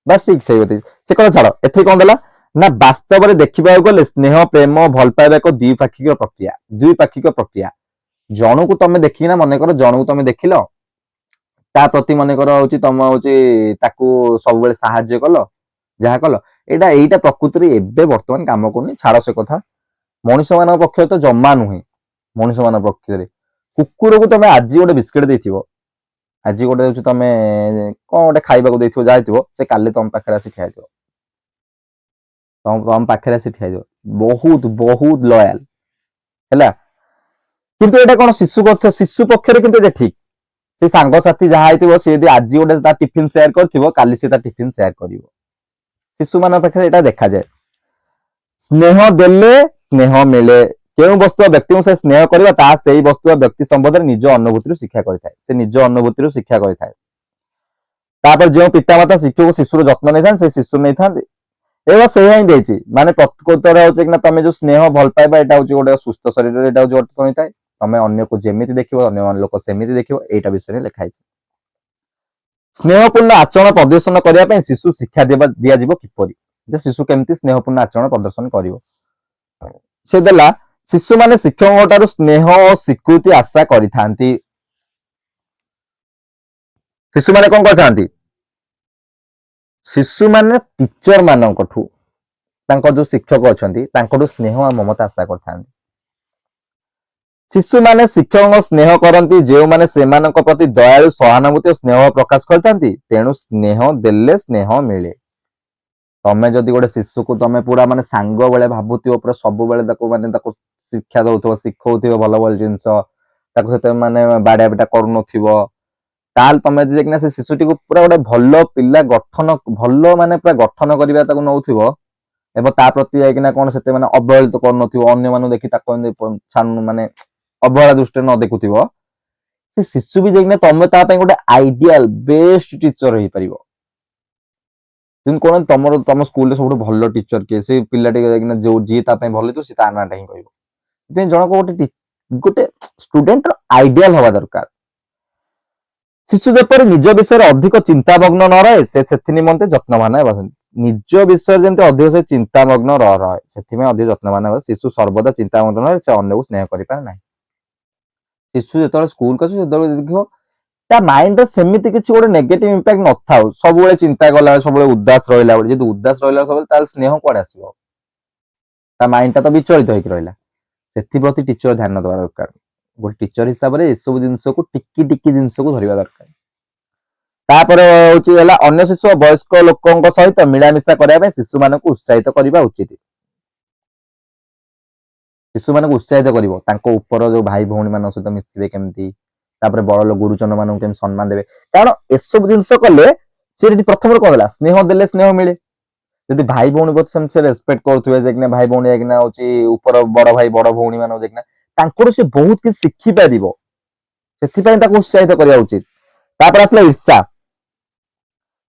बस ठीक से कथा छाड़ एथि कौन देला ना वास्तव में देखा गले स्नेह प्रेम भल पाइबा एक द्विपाक्षिक प्रक्रिया जन को तुम देखना मन कर जन को तुम देख ता प्रति मन कर तुम सब साहाଯ୍य कल जहाँ कल एटा प्रकृति एबे वर्तमान काम करनी छाड़ से कथा मनीष मान पक्ष तो जमा नुहे मनीष मान पक्ष कुकुर को तुम आज गोटे बिस्किट देथिबो आज गोटे तुम कौन गोटे खाइबा को जाइथिबो से काली तुम पाखे आसी ठिया तुम पाखे आसी ठिया बहुत बहुत लयाल है किंतु एटा कौन शिशु पक्षरे किंतु एटा ठीक से सांग साथी जहाँ आइथिबो से यदि आज गोटे ता टिफिन शेयर करथिबो काली से ता टिफिन शेयर करिवो शिशु मान पाखे एटा देखा जाए स्नेह देले स्नेह मिले केउ वस्तु व्यक्ति से स्नेह करबा ता सेही वस्तु व्यक्ति संबंध निज अनुभूति शिक्षा करथाय से निज अनुभूति शिक्षा करथाय तापर जो पितामाता शिशु शिशुर जत्न नहीं से शिशु नहीं था एवं से ही देछि माने प्रकृतर होचे कि ना तमे जो स्नेह भल पाइबा एटा होचे गोटे सुस्थ शरीर एटा होचे अर्थ नहीं थाए तमे अन्य को जेमिति देखिबो अन्य लोक सेमिति देखिबो एटा विषय लिखा है स्नेहपूर्ण आचरण प्रदर्शन करिया पय शिशु शिक्षा दिया जिवो किपरि जे शिशु केमति स्नेहपूर्ण आचरण प्रदर्शन करिवो से देला शिशु माने शिक्षकटारू स्नेह और स्वीकृति आशा करिथांती शिशु माने कोन करथांती शिशु माने टीचर मानकठू तांको जो शिक्षक अछंती तांकोठू स्नेह और ममता आशा करथांती शिशु माने शिक्षक स्नेह करती जो माने सेमानक प्रति दयालु सहानुभूति और स्नेह प्रकाश करथांती तेणु स्नेह देले स्नेह मिले तमे जदि गोटे शिशु को तमे पूरा माने सांग बेले भाबुथिबो पूरा सब बेले ताको माने ताको शिक्षा दउथबो सिखौथिबो भल भल जिंस ताको सेते माने बाडा बेटा करू नथिबो ताल तमे देखना से शिशुटी को पूरा गोटे भल पिला गठन भल माने पूरा गठन करिबा ताको नउथिबो एबो ता प्रति आइकिना कोन सेते माने अवहेलित कर नथिबो अन्य मानु देखि ताको छान माने अवहेला दृष्टि न देखुथिबो से शिशु भी देखना तमे ता पय गोटे आइडियल बेस्ट टीचर होई परिबो तुम कोन तमरो तम स्कूल रे सब भल टीचर के से पिलाटी देखना जो जी ता पय भल तो से ता नाटा ही कहबो जे जण को गोटे स्टूडेंट आइडियल हवा दरकार शिशु जेपर निज विषय अधिक चिंतामग्न न रहे से निमंते जत्नवान निज विषय जमी अधिक से चिंतामग्न रहे से अधिक जत्नवान शिशु सर्वदा चिंतामग्न रहे से अन्य को स्नेह कर शिशु जो स्कूल को देखो ता माइंड सेमिति किसी गोटे नेगेटिव इंपैक्ट न था सब चिंता कला सब उदास रहा जब उदास रहा सब स्नेह कड़े आसो ता माइंड टा तो विचलित होकर रहा से टीचर ध्यान देवा दरकार गोटे टीचर हिसाब से सब जिन को टिकी टिकी जिन को धरवा दरकार तापर हूँ अन्य शिशु वयस्क लोकों सहित मिलामिशा करने शिशु मान उत्साहित करने उचित शिशु मान उत्साहित कर ऊपर जो भाई भौणी मान सहित मिसवे केमती बड़ लोग गुरुजन मान सम्मान देवे कारण एसब जिन कले सी प्रथम कहला स्नेह देले स्नेह मिले जदि भाई भौणी बहुत से रेस्पेक्ट करुवे भाई भौणी ऊपर बड़ भाई बड़ भौणी मान देखना ତାଙ୍କଠୁ ସେ ବହୁତ କିଛି ଶିଖିପାରିବ, ସେଥିପାଇଁ ତାକୁ ଉତ୍ସାହିତ କରିବା ଉଚିତ। ତାପରେ ଆସିଲା ଈର୍ଷା।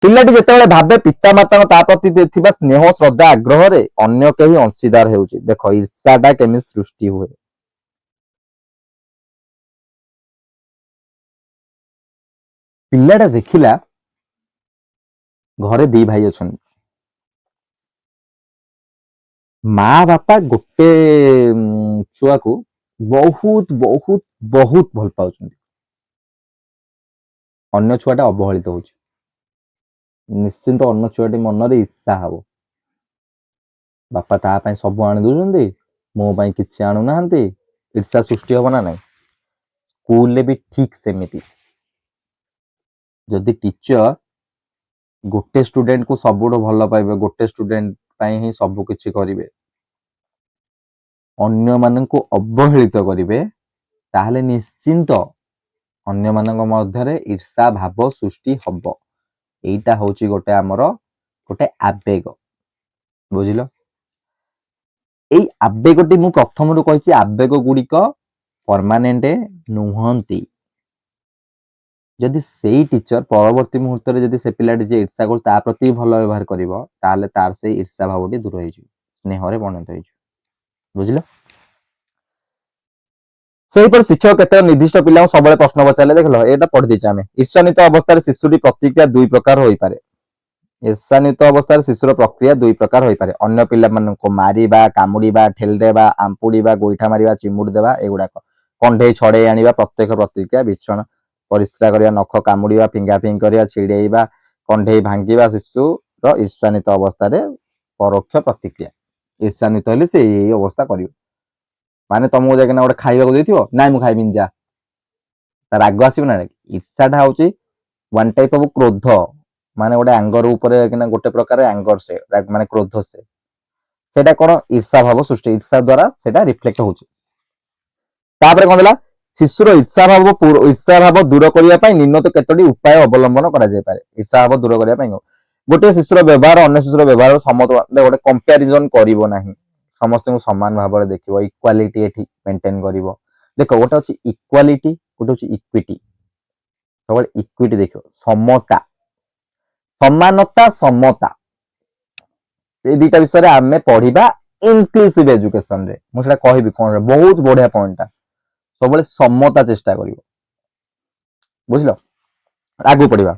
ପିଲାଟି ଯେତେବେଳେ ଭାବେ ପିତାମାତାଙ୍କ ତା ପ୍ରତି ଥିବା ସ୍ନେହ ଶ୍ରଦ୍ଧା ଆଗ୍ରହରେ ଅନ୍ୟ କେହି ଅଂଶୀଦାର ହେଉଛି। ଦେଖ ଈର୍ଷାଟା କେମିତି ସୃଷ୍ଟି ହୁଏ। ପିଲାଟା ଦେଖିଲା ଘରେ ଦି ଭାଇ ଅଛନ୍ତି, ମା ବାପା ଗୋଟେ ଛୁଆକୁ ବହୁତ ବହୁତ ବହୁତ ଭଲ ପାଉଛନ୍ତି, ଅନ୍ୟ ଛୁଆଟା ଅବହେଳିତ ହଉଛି। ନିଶ୍ଚିନ୍ତ ଅନ୍ୟ ଛୁଆଟି ମନରେ ଈର୍ଷା ହବ, ବାପା ତା ପାଇଁ ସବୁ ଆଣି ଦଉଛନ୍ତି, ମୋ ପାଇଁ କିଛି ଆଣୁନାହାନ୍ତି। ଈର୍ଷା ସୃଷ୍ଟି ହବ ନା ନାଇଁ? ସ୍କୁଲରେ ବି ଠିକ ସେମିତି। ଯଦି ଟିଚର ଗୋଟେ ଷ୍ଟୁଡେଣ୍ଟକୁ ସବୁଠୁ ଭଲ ପାଇବେ, ଗୋଟେ ଷ୍ଟୁଡେଣ୍ଟ ପାଇଁ ହିଁ ସବୁ କିଛି କରିବେ, ଅନ୍ୟମାନଙ୍କୁ ଅବହେଳିତ କରିବେ, ତାହେଲେ ନିଶ୍ଚିନ୍ତ ଅନ୍ୟମାନଙ୍କ ମଧ୍ୟରେ ଈର୍ଷା ଭାବ ସୃଷ୍ଟି ହବ। ଏଇଟା ହଉଛି ଗୋଟେ ଆମର ଗୋଟେ ଆବେଗ, ବୁଝିଲ? ଏଇ ଆବେଗଟି ମୁଁ ପ୍ରଥମରୁ କହିଛି, ଆବେଗ ଗୁଡିକ ପରମାନେଣ୍ଟ ନୁହନ୍ତି। ଯଦି ସେଇ ଟିଚର ପରବର୍ତ୍ତୀ ମୁହୂର୍ତ୍ତରେ ଯଦି ସେ ପିଲାଟି ଯେ ଈର୍ଷା କରୁ ତା ପ୍ରତି ଭଲ ବ୍ୟବହାର କରିବ, ତାହେଲେ ତାର ସେଇ ଈର୍ଷା ଭାବଟି ଦୂର ହେଇଯିବ, ସ୍ନେହରେ ପରିଣତ ହେଇଯିବ, ବୁଝିଲ? ସେହିପରି ଶିକ୍ଷକ କେତେକ ନିର୍ଦ୍ଦିଷ୍ଟ ପିଲାଙ୍କୁ ସବୁବେଳେ ପ୍ରଶ୍ନ ପଚାରିଲେ, ଦେଖିଲ ଏଇଟା ପଢିଦେଇଛେ ଆମେ। ଈର୍ଷାନ୍ୱିତ ଅବସ୍ଥାରେ ଶିଶୁଟି ପ୍ରତିକ୍ରିୟା ଦୁଇ ପ୍ରକାର ହୋଇପାରେ। ଈର୍ଷାନ୍ୱିତ ଅବସ୍ଥାରେ ଶିଶୁର ପ୍ରକ୍ରିୟା ଦୁଇ ପ୍ରକାର ହୋଇପାରେ। ଅନ୍ୟ ପିଲାମାନଙ୍କୁ ମାରିବା, କାମୁଡିବା, ଠେଲିଦେବା, ଆମ୍ପୁଡିବା, ଗୋଇଠା ମାରିବା, ଚିମୁଡି ଦେବା, ଏଗୁଡାକ। କଣ୍ଢେଇ ଛଡେଇ ଆଣିବା ପ୍ରତ୍ୟକ୍ଷ ପ୍ରତିକ୍ରିୟା, ବିଛଣା ପରିସ୍ରା କରିବା, ନଖ କାମୁଡିବା, ଫିଙ୍ଗାଫିଙ୍ଗି କରିବା, ଛିଡେଇବା, କଣ୍ଢେଇ ଭାଙ୍ଗିବା ଶିଶୁର ଈର୍ଷାନ୍ୱିତ ଅବସ୍ଥାରେ ପରୋକ୍ଷ ପ୍ରତିକ୍ରିୟା। ଈର୍ଷାନ୍ୱିତ ହେଲେ ସେ ଏଇ ଅବସ୍ଥା କରିବ। ମାନେ ତମକୁ ଯାଇକିନା ଗୋଟେ ଖାଇବାକୁ ଦେଇଥିବ, ନାଇଁ ମୁଁ ଖାଇବିନି ଯା, ତା ରାଗ ଆସିବ ନା? ଈର୍ଷାଟା ହଉଛି ୱାନ୍ ଟାଇପ ଅଫ କ୍ରୋଧ, ମାନେ ଗୋଟେ ଆଙ୍ଗର ଉପରେ କିନା ଗୋଟେ ପ୍ରକାର ଆଙ୍ଗର, ସେ ମାନେ କ୍ରୋଧ, ସେଟା କଣ ଈର୍ଷା ଭାବ ସୃଷ୍ଟି, ଈର୍ଷା ଦ୍ଵାରା ସେଟା ରିଫ୍ଲେକ୍ଟ ହଉଛି। ତାପରେ କଣ ହେଲା, ଶିଶୁର ଈର୍ଷା ଭାବ ଦୂର କରିବା ପାଇଁ ନିମ୍ନତ କେତୋଟି ଉପାୟ ଅବଲମ୍ବନ କରାଯାଇପାରେ। ଈର୍ଷା ଭାବ ଦୂର କରିବା ପାଇଁ ଗୋଟିଏ ଶିଶୁର ବ୍ୟବହାର ଅନ୍ୟ ଶିଶୁର ବ୍ୟବହାର ଗୋଟେ କମ୍ପାରିଜନ କରିବ ନାହିଁ, ସମସ୍ତଙ୍କୁ ସମାନ ଭାବରେ ଦେଖିବ, ଇକ୍ୱାଲିଟି ଏଠି ମେଣ୍ଟେନ କରିବ। ଦେଖ ଗୋଟେ ଅଛି ଇକ୍ୱାଲିଟି, ଗୋଟେ ଅଛି ଇକ୍ୱିଟି। ସବୁବେଳେ ଇକ୍ୱିଟି ଦେଖିବ, ସମତା, ସମାନତା, ସମତା, এই দুইটা বিষୟରେ ଆମେ ପଢିବା ଇନକ୍ଲୁସିଭ ଏଜୁକେସନରେ। ମୁଁ ସେଟା କହିବି କଣ, ବହୁତ ବଢିଆ ପଏଣ୍ଟଟା। ସବୁବେଳେ ସମତା ଚେଷ୍ଟା କରିବ, ବୁଝିଲ? ଆଗକୁ ପଢିବା।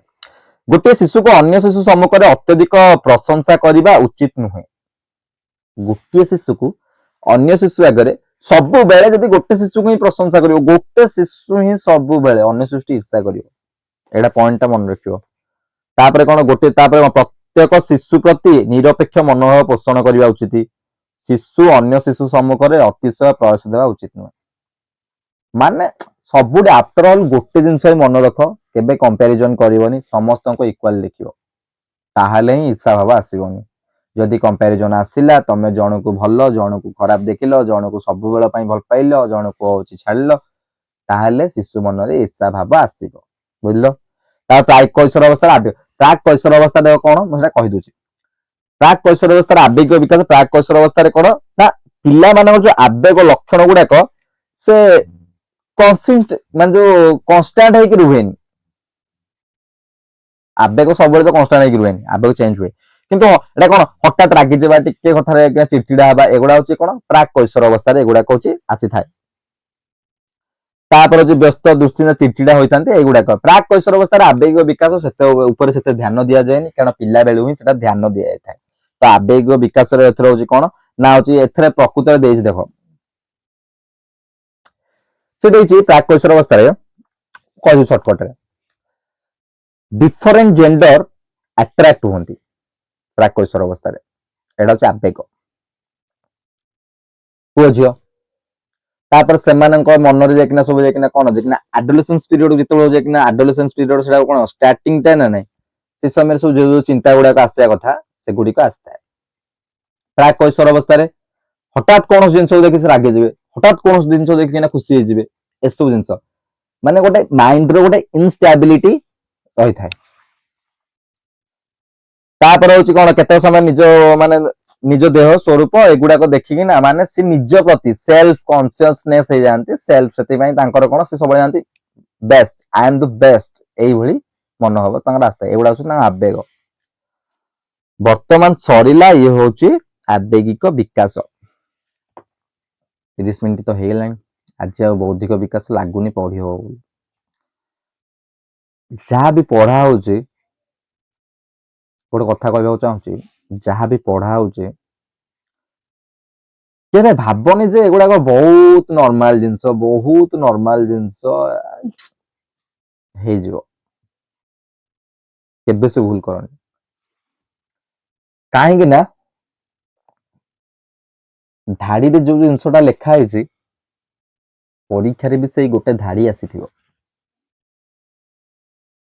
ଗୋଟିଏ ଶିଶୁକୁ ଅନ୍ୟ ଶିଶୁ ସମ୍ମୁଖରେ ଅତ୍ୟଧିକ ପ୍ରଶଂସା କରିବା ଉଚିତ ନୁହେଁ। ଗୋଟିଏ ଶିଶୁକୁ ଅନ୍ୟ ଶିଶୁ ଆଗରେ ସବୁବେଳେ ଯଦି ଗୋଟେ ଶିଶୁକୁ ହିଁ ପ୍ରଶଂସା କରିବ, ଗୋଟେ ଶିଶୁ ହିଁ ସବୁବେଳେ, ଅନ୍ୟ ଶିଶୁଟି ଈର୍ଷା କରିବ। ଏଇଟା ପଏଣ୍ଟଟା ମନେ ରଖିବ। ତାପରେ କଣ, ତାପରେ ପ୍ରତ୍ୟେକ ଶିଶୁ ପ୍ରତି ନିରପେକ୍ଷ ମନୋଭାବ ପୋଷଣ କରିବା ଉଚିତ। ଶିଶୁ ଅନ୍ୟ ଶିଶୁ ସମ୍ମୁଖରେ ଅତିଶୟ ପ୍ରୟାସ ଦେବା ଉଚିତ ନୁହେଁ। ମାନେ ସବୁଠି ଆଫ୍ଟର ଅଲ୍ ଗୋଟେ ଜିନିଷ ହିଁ ମନେ ରଖ, କେବେ କମ୍ପାରିଜନ କରିବନି, ସମସ୍ତଙ୍କୁ ଇକ୍ୱାଲ ଦେଖିବ, ତାହେଲେ ହିଁ ଈର୍ଷା ଭାବ ଆସିବନି। ଯଦି କମ୍ପାରିଜନ ଆସିଲା, ତମେ ଜଣକୁ ଭଲ ଜଣକୁ ଖରାପ ଦେଖିଲ, ଜଣକୁ ସବୁବେଳ ପାଇଁ ଭଲ ପାଇଲ, ଜଣକୁ ହଉଛି ଛାଡିଲ, ତାହେଲେ ଶିଶୁ ମନରେ ଈର୍ଷା ଭାବ ଆସିବ, ବୁଝିଲ? ତା ପ୍ରାକ୍ କୈଶୋର ଅବସ୍ଥାରେ ପ୍ରାକ୍ କୈଶୋର ଅବସ୍ଥା କଣ, ମୁଁ ସେଟା କହିଦଉଛି। ପ୍ରାକ୍ କୈଶୋର ଅବସ୍ଥାରେ ଆବେଗିକ ବିକାଶ। ପ୍ରାକ୍ କୈଶୋର ଅବସ୍ଥାରେ କଣ ନା, ପିଲାମାନଙ୍କର ଯୋଉ ଆବେଗ ଲକ୍ଷଣ ଗୁଡାକ ସେ ମାନେ ଯୋଉ କନଷ୍ଟାଣ୍ଟ ହେଇକି ରୁହେନି। ଆବେଗ ସବୁବେଳେ ତ କନଷ୍ଟାଣ୍ଟ ହେଇକି ରୁହେନି, ଆବେଗ ଚେଞ୍ଜ ହୁଏ। କିନ୍ତୁ ଏଟା କଣ, ହଠାତ୍ ରାଗିଯିବା, ଟିକେ କଥାରେ ଚିଡଚିଡା ହେବା, ଏଗୁଡା ହଉଛି କଣ ପ୍ରାକ୍ କୈଶୋର ଅବସ୍ଥାରେ ଏଗୁଡାକ ହଉଛି ଆସିଥାଏ। ତାପରେ ଯୋଉ ବ୍ୟସ୍ତ, ଦୁଶ୍ଚିନ୍ତା, ଚିଡଚିଡା ହୋଇଥାନ୍ତି, ଏଗୁଡାକ। ପ୍ରାକ୍ କୈଶୋର ଅବସ୍ଥାରେ ଆବେଗିକ ବିକାଶ ଉପରେ ସେତେ ଧ୍ୟାନ ଦିଆଯାଏନି, କାରଣ ପିଲା ବେଳୁ ହିଁ ସେଟା ଧ୍ୟାନ ଦିଆଯାଇଥାଏ। ତ ଆବେଗିକ ବିକାଶର ଏଥିରେ ହଉଛି କଣ ନା, ହଉଛି ଏଥିରେ ପ୍ରକୃତରେ ଦେଇଛି, ଦେଖ ସେ ଦେଇଛି ପ୍ରାକ୍ କୈଶୋର ଅବସ୍ଥାରେ, କହିବି ସର୍ଟକଟରେ, ଡିଫରେଣ୍ଟ ଜେଣ୍ଡର ଆଟ୍ରାକ୍ଟ ହୁଅନ୍ତି ପ୍ରାକ୍ କୈଶୋର ଅବସ୍ଥାରେ। ଏଇଟା ହଉଛି ଆବେଗ, ପୁଅ ଝିଅ। ତାପରେ ସେମାନଙ୍କ ମନରେ ଯାଇକିନା ସବୁ ଯାଇକିନା କଣ, ଯାଇକିନା ଆଡୋଲେସେନ୍ସ ପିରିୟଡ ଯେତେବେଳେ ଯାଇକିନା, ଆଡୋଲେସେନ୍ସ ପିରିୟଡ ସେଟା କଣ ଷ୍ଟାର୍ଟିଂ ଟା ନା ନାଇଁ, ସେ ସମୟରେ ସବୁ ଯୋଉ ଚିନ୍ତା ଗୁଡାକ ଆସିବା କଥା ସେଗୁଡିକ ଆସିଥାଏ। ପ୍ରାକ୍ କୈଶୋର ଅବସ୍ଥାରେ ହଠାତ୍ କୌଣସି ଜିନିଷକୁ ଦେଖି ସେ ରାଗିଯିବେ, ହଠାତ୍ କୌଣସି ଜିନିଷ ଦେଖିକିନା ଖୁସି ହେଇଯିବେ, ଏସବୁ ଜିନିଷ ମାନେ ଗୋଟେ ମାଇଣ୍ଡର ଗୋଟେ ଇନଷ୍ଟାବିଲିଟି ରହିଥାଏ। ତାପରେ ହଉଛି କଣ, କେତେ ସମୟ ନିଜ ମାନେ ନିଜ ଦେହ ସ୍ୱରୂପ ଏଗୁଡାକ ଦେଖିକି ନା ମାନେ ସେ ନିଜ ପ୍ରତି ସେଲ୍ଫ କନସିୟସନେସ୍ ହେଇଯାଆନ୍ତି। ସେଲ୍ଫ ସେଥିପାଇଁ ତାଙ୍କର କଣ ସେ ସବୁବେଳେ ଯାଆନ୍ତି best, I M the best, ଏଇଭଳି ମନୋଭାବ ତାଙ୍କର ରାସ୍ତା। ଏଗୁଡା ହଉଛି ତାଙ୍କ ଆବେଗ। ବର୍ତ୍ତମାନ ସରିଲା ଇଏ ହଉଛି ଆବେଗିକ ବିକାଶ। 30 ମିନିଟ୍ ତ ହେଇଗଲାଣି। ଆଜି ଆଉ ବୌଦ୍ଧିକ ବିକାଶ ଲାଗୁନି ପଢି ହବ ବୋଲି। ଯାହା ବି ପଢା ହଉଛି, ଗୋଟେ କଥା କହିବାକୁ ଚାହୁଁଛି, ଯାହା ବି ପଢା ହଉଛି କେବେ ଭାବନି ଯେ ଏଗୁଡାକ ବହୁତ ନର୍ମାଲ ଜିନିଷ, ବହୁତ ନର୍ମାଲ ଜିନିଷ ହେଇଯିବ। କେବେ ସେ ଭୁଲ କରନି। କାହିଁକି ନା ଧାଡିରେ ଯୋଉ ଜିନିଷଟା ଲେଖା ହେଇଛି ପରୀକ୍ଷାରେ ବି ସେଇ ଗୋଟେ ଧାଡି ଆସିଥିବ।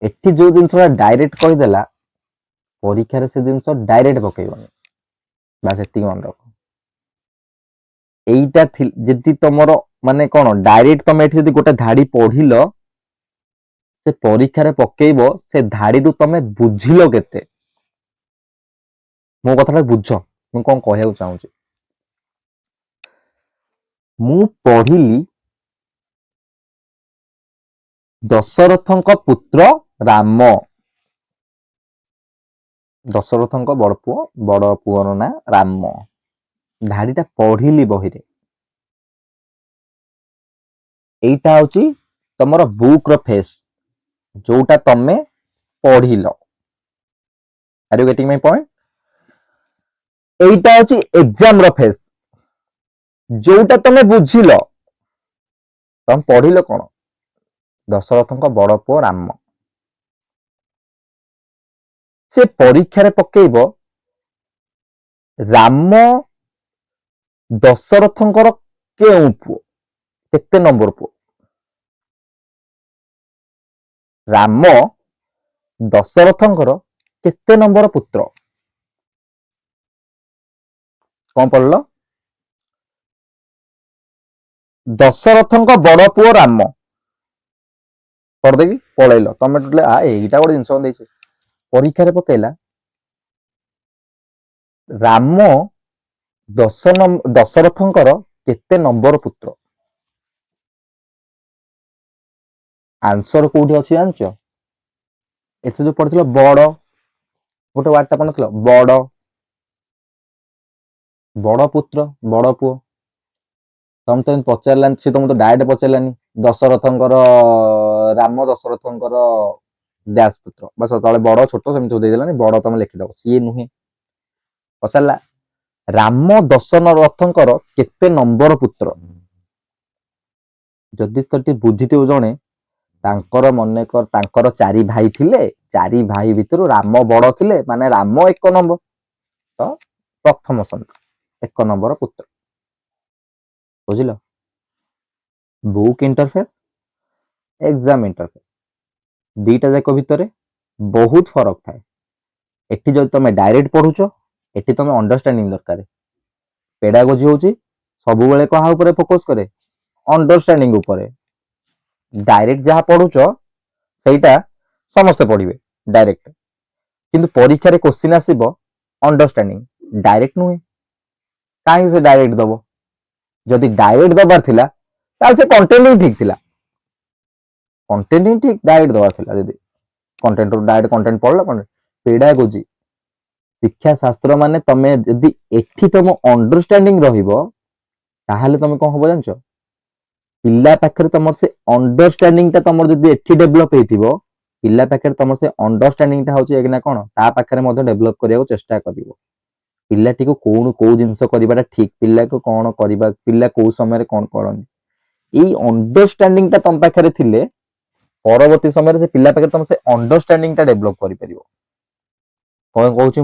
ଏଠି ଯୋଉ ଜିନିଷଟା ଡାଇରେକ୍ଟ କହିଦେଲା ପରୀକ୍ଷାରେ ସେ ଜିନିଷ ଡାଇରେକ୍ଟ ପକେଇବନି। ବାସ୍ ଏତିକି ମନେ ରଖ। এইটা ଯଦି ତମର ମାନେ କଣ ଡାଇରେକ୍ଟ ତମେ ଏଠି ଯଦି ଗୋଟେ ଧାଡି ପଢିଲ ସେ ପରୀକ୍ଷାରେ ପକେଇବ, ସେ ଧାଡିରୁ ତମେ ବୁଝିଲ କେତେ? ମୋ କଥାଟା ବୁଝ, ମୁଁ କଣ କହିବାକୁ ଚାହୁଁଛି। ମୁଁ ପଢିଲି ଦଶରଥଙ୍କ ପୁତ୍ର ରାମ। ଦଶରଥଙ୍କ ବଡ ପୁଅର ନାଁ ରାମ। ଧାଡିଟା ପଢିଲି ବହିରେ। এইটা ହଉଛି ତମର ବୁକ୍ ର ଫେସ୍, ଯୋଉଟା ତମେ ପଢିଲ। Are you getting my point? এইটা ହଉଛି ଏକ୍ସାମ ର ଫେସ୍, ଯୋଉଟା ତମେ ବୁଝିଲ। ତମେ ପଢିଲ କଣ? ଦଶରଥଙ୍କ ବଡ ପୁଅ ରାମ। ସେ ପରୀକ୍ଷାରେ ପକେଇବ ରାମ ଦଶରଥଙ୍କର କେଉଁ ପୁଅ, କେତେ ନମ୍ବର ପୁଅ? ରାମ ଦଶରଥଙ୍କର କେତେ ନମ୍ବର ପୁତ୍ର? କଣ ପଢିଲ? ଦଶରଥଙ୍କ ବଡ ପୁଅ ରାମ। କରିଦେବି ପଳେଇଲ ତମେ ଟୋଟାଲି ଏଇଟା ଗୋଟେ ଜିନିଷ ଦେଇଛି ପରୀକ୍ଷାରେ ପକେଇଲା ରାମ ଦଶରଥଙ୍କର କେତେ ନମ୍ବର ପୁତ୍ର? ଆନ୍ସର କୋଉଠି ଅଛି ଜାଣିଛ? ଏତେ ଯୋଉ ପଢିଥିଲ ବଡ, ଗୋଟେ ୱାର୍ଡଟା ପଢିନଥିଲ ବଡ, ବଡ ପୁତ୍ର, ବଡ ପୁଅ। ତମେ ତ ପଚାରିଲାନି, ସେ ତମକୁ ତ ଡାଇରେକ୍ଟ ପଚାରିଲାନି ଦଶରଥଙ୍କର ରାମ ଦଶରଥଙ୍କର ଡ୍ୟାସ ପୁତ୍ର। ବାସ୍ ତଳେ ବଡ ଛୋଟ ସେମିତି ଦେଇଦେଲାନି, ବଡ ତମେ ଲେଖିଦବ, ସିଏ ନୁହେଁ। ପଚାରିଲା ରାମ ଦଶରଥଙ୍କର କେତେ ନମ୍ବର ପୁତ୍ର? ଯଦି ସେଠି ବୁଝିଥିବ ଜଣେ, ତାଙ୍କର ମନେକର ତାଙ୍କର 4 ଭାଇ ଥିଲେ, 4 ଭାଇ ଭିତରୁ ରାମ ବଡ ଥିଲେ, ମାନେ ରାମ 1 ନମ୍ବର, ତ ପ୍ରଥମ ସନ୍ତାନ 1 ନମ୍ବର ପୁତ୍ର। ବୁଝିଲ? ବୁକ୍ ଇଣ୍ଟରଫେସ୍, ଏକ୍ସାମ ଇଣ୍ଟରଫେସ୍, ଦିଟା ଯାକ ଭିତରେ ବହୁତ ଫରକ ଥାଏ। ଏଠି ଯଦି ତମେ ଡାଇରେକ୍ଟ ପଢୁଛ, ଏଠି ତମେ ଅଣ୍ଡରଷ୍ଟାଣ୍ଡିଂ ଦରକାର। ପେଡାଗୋଜି ହଉଛି ସବୁବେଳେ କାହା ଉପରେ ଫୋକସ କରେ? ଅଣ୍ଡରଷ୍ଟାଣ୍ଡିଂ ଉପରେ। ଡାଇରେକ୍ଟ ଯାହା ପଢୁଛ ସେଇଟା ସମସ୍ତେ ପଢିବେ ଡାଇରେକ୍ଟ, କିନ୍ତୁ ପରୀକ୍ଷାରେ କ୍ୱେଶ୍ଚିନ୍ ଆସିବ ଅଣ୍ଡରଷ୍ଟାଣ୍ଡିଂ, ଡାଇରେକ୍ଟ ନୁହେଁ। କାହିଁକି ସେ ଡାଇରେକ୍ଟ ଦବ? ଯଦି ଡାଇରେକ୍ଟ ଦବାର ଥିଲା ତାହେଲେ ସେ କଣ୍ଟେଣ୍ଟ ହିଁ ଠିକ ଥିଲା। କଣ୍ଟେଣ୍ଟ ହିଁ ଠିକ, ଡାଇରେକ୍ଟ ଦବାର ଥିଲା। ଯଦି କଣ୍ଟେଣ୍ଟରୁ ଡାଇରେକ୍ଟ କଣ୍ଟେଣ୍ଟ ପଢିଲ, ପେଡାଗୋଜି ଶିକ୍ଷା ଶାସ୍ତ୍ର ମାନେ ତମେ ଯଦି ଏଠି ତମ ଅଣ୍ଡରଷ୍ଟାଣ୍ଡିଂ ରହିବ, ତାହେଲେ ତମେ କଣ ହବ ଜାଣିଛ? ପିଲା ପାଖରେ ତମର ସେ ଅଣ୍ଡରଷ୍ଟାଣ୍ଡିଂଟା ତମର ଯଦି ଏଠି ଡେଭଲପ ହେଇଥିବ, ପିଲା ପାଖରେ ତମର ସେ ଅଣ୍ଡରଷ୍ଟାଣ୍ଡିଂଟା ହଉଛି ନା କଣ, ତା ପାଖରେ ମଧ୍ୟ ଡେଭଲପ କରିବାକୁ ଚେଷ୍ଟା କରିବ। ପିଲାଟିକୁ କୋଉ ଜିନିଷ କରିବାଟା ଠିକ, ପିଲାକୁ କଣ କରିବା, ପିଲା କୋଉ ସମୟରେ କଣ କରନ୍ତି, ଏଇ ଅଣ୍ଡରଷ୍ଟାଣ୍ଡିଂଟା ତମ ପାଖରେ ଥିଲେ ପରବର୍ତ୍ତୀ ସମୟରେ ସେ ପିଲା ପାଖରେ ତମେ ସେ ଅଣ୍ଡରଷ୍ଟାଣ୍ଡିଂଟା ଡେଭଲପ କରିପାରିବ। କଣ କହୁଛି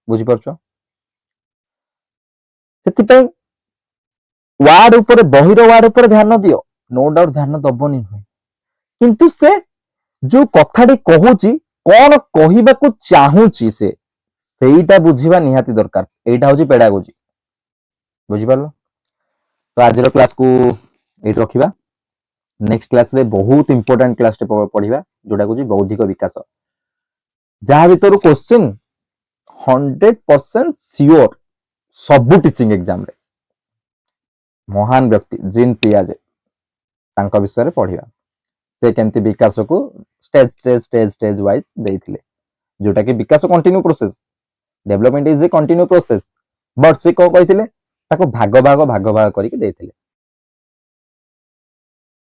ବୁଝିପାରୁଛ? ସେଥିପାଇଁ ୱାର୍ଡ ଉପରେ, ବହିର ୱାର୍ଡ ଉପରେ ଧ୍ୟାନ ଦିଅ, ନୋ ଡାଉଟ ଧ୍ୟାନ ଦବନି ନୁହେଁ, କିନ୍ତୁ ସେ ଯୋଉ କଥାଟି କହୁଛି କଣ କହିବାକୁ ଚାହୁଁଛି ସେ, ସେଇଟା ବୁଝିବା ନିହାତି ଦରକାର। ଏଇଟା ହଉଛି ପେଡାଗୋଜି। ବୁଝିପାରିଲ? ତ ଆଜିର କ୍ଲାସକୁ ଏଇଠି ରଖିବା। ନେକ୍ସଟ କ୍ଲାସରେ ବହୁତ ଇମ୍ପୋର୍ଟାଣ୍ଟ କ୍ଲାସଟେ ପଢିବା, ଯୋଉଟା ହଉଛି ବୌଦ୍ଧିକ ବିକାଶ। ଯାହା ଭିତରୁ କ୍ୱେଶ୍ଚିନ୍ 100% ସିଓର ସବୁ टीचिंग एग्जाम रे महान व्यक्ति जीन पियाजे तांका विषय पढ़िया से केमती विकास को stage stage stage stage wise देइथिले जोटा कि विकास continue process development is a continue process but से को कहिथिले ताको भाग भाग करके देइथिले